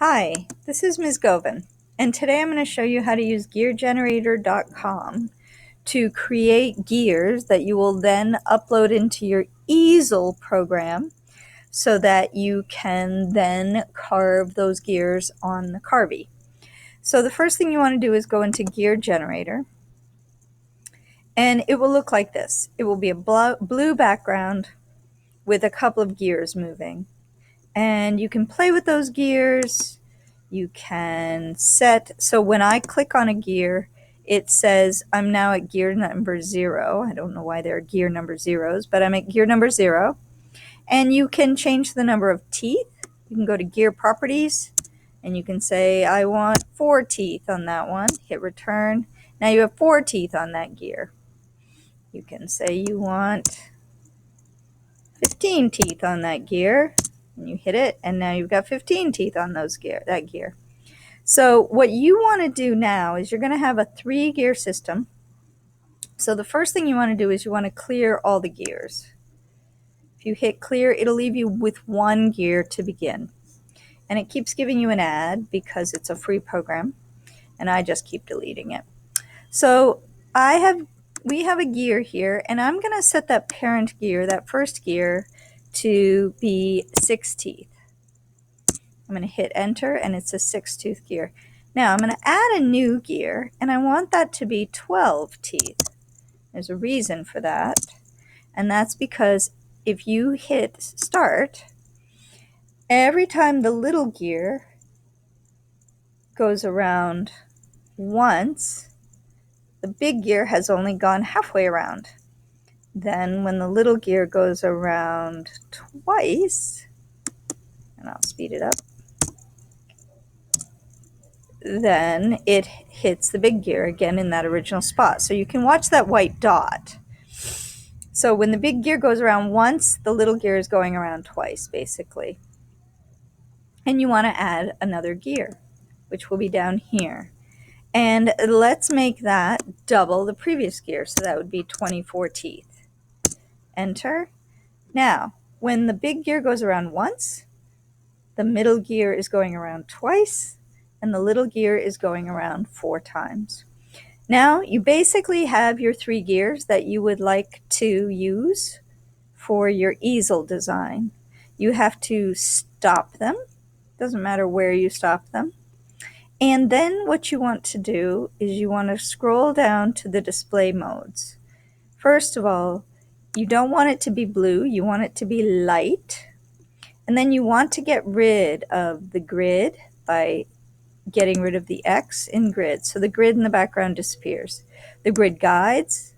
Hi, this is Ms. Govan, and today I'm going to show you how to use geargenerator.com to create gears that you will then upload into your Easel program so that you can then carve those gears on the Carvey. So the first thing you want to do is go into Gear Generator, and it will look like this. It will be a blue background with a couple of gears moving, and you can play with those gears. You can set, so when I click on a gear, it says I'm now at gear number 0. I don't know why there are gear number 0s, but I'm at gear number 0. And you can change the number of teeth. You can go to gear properties and you can say I want 4 teeth on that one. Hit return. Now you have 4 teeth on that gear. You can say you want 15 teeth on that gear, and you hit it, and now you've got 15 teeth on that gear. So what you want to do now is you're going to have a 3-gear system. So the first thing you want to do is you want to clear all the gears. If you hit clear, it'll leave you with 1 gear to begin. And it keeps giving you an ad because it's a free program, and I just keep deleting it. So we have a gear here, and I'm going to set that parent gear, that first gear, to be 6 teeth. I'm going to hit enter, and it's a 6-tooth gear. Now I'm going to add a new gear, and I want that to be 12 teeth. There's a reason for that, and that's because if you hit start, every time the little gear goes around once, the big gear has only gone halfway around. Then when the little gear goes around twice, and I'll speed it up, then it hits the big gear again in that original spot. So you can watch that white dot. So when the big gear goes around once, the little gear is going around twice, basically. And you want to add another gear, which will be down here. And let's make that double the previous gear. So that would be 24 teeth. Enter. Now, when the big gear goes around once, the middle gear is going around twice, and the little gear is going around 4 times. Now you basically have your 3 gears that you would like to use for your easel design. You have to stop them. Doesn't matter where you stop them. And then what you want to do is you want to scroll down to the display modes. First of all, you don't want it to be blue. You want it to be light. And then you want to get rid of the grid by getting rid of the X in grid. So the grid in the background disappears. The grid guides,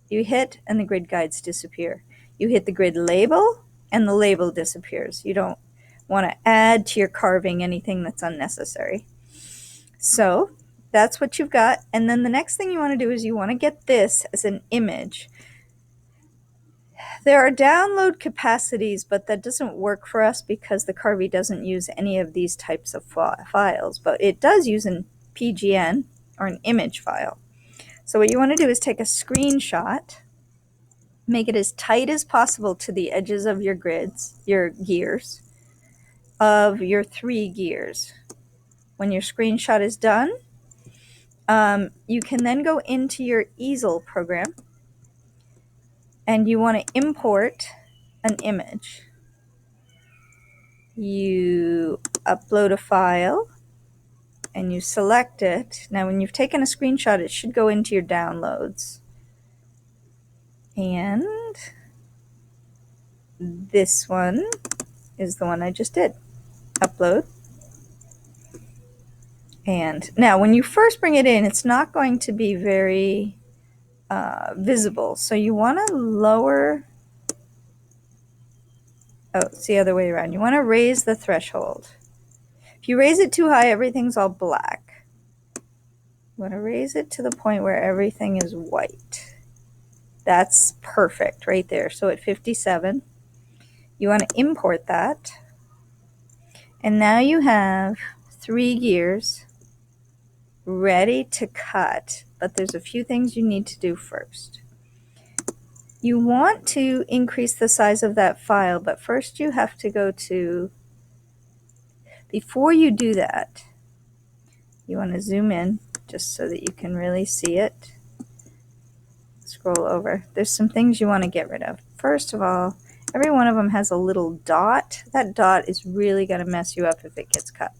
you hit, and the grid guides disappear. You hit the grid label, and the label disappears. You don't want to add to your carving anything that's unnecessary. So that's what you've got. And then the next thing you want to do is you want to get this as an image. There are download capacities, but that doesn't work for us because the Carvey doesn't use any of these types of files, but it does use an PGN or an image file. So what you want to do is take a screenshot, make it as tight as possible to the edges of your grids, your gears, of your 3 gears. When your screenshot is done, you can then go into your Easel program, and you want to import an image. You upload a file and you select it. Now when you've taken a screenshot, it should go into your downloads. And this one is the one I just did. Upload. And now when you first bring it in, it's not going to be very visible. So you want to lower, it's the other way around. You want to raise the threshold. If you raise it too high, everything's all black. You want to raise it to the point where everything is white. That's perfect right there. So at 57, you want to import that. And now you have 3 gears ready to cut, but there's a few things you need to do first. You want to increase the size of that file, but first you have to go to before you do that, you want to zoom in just so that you can really see it. Scroll over. There's some things you want to get rid of. First of all, every one of them has a little dot. That dot is really going to mess you up if it gets cut.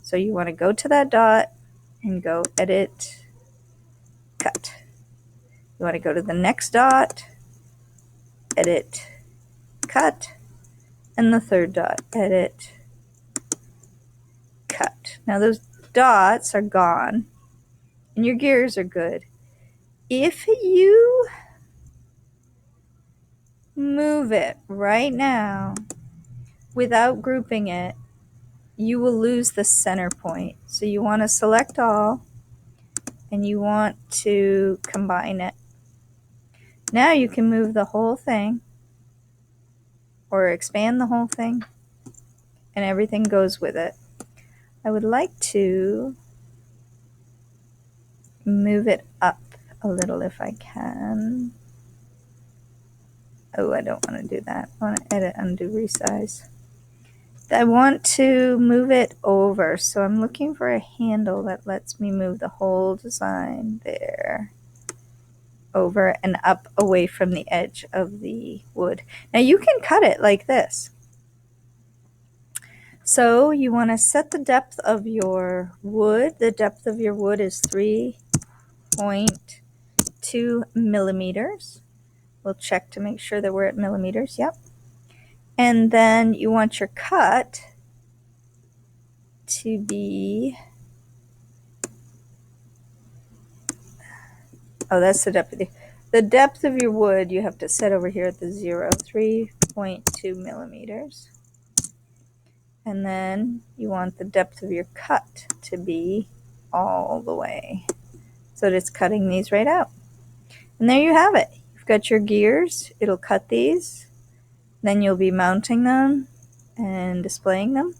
So you want to go to that dot and go edit, cut. You want to go to the next dot, edit, cut, and the third dot, edit, cut. Now those dots are gone and your gears are good. If you move it right now without grouping it, you will lose the center point. So you want to select all and you want to combine it. Now you can move the whole thing or expand the whole thing and everything goes with it. I would like to move it up a little if I can. Oh, I don't want to do that. I want to edit, undo, resize. I want to move it over, so I'm looking for a handle that lets me move the whole design there, over and up away from the edge of the wood. Now you can cut it like this. So you want to set the depth of your wood. The depth of your wood is 3.2 millimeters. We'll check to make sure that we're at millimeters. Yep. And then you want your cut to be, oh, that's the depth of your wood you have to set over here at the 3.2 millimeters. And then you want the depth of your cut to be all the way, so that it's cutting these right out. And there you have it. You've got your gears. It'll cut these. Then you'll be mounting them and displaying them.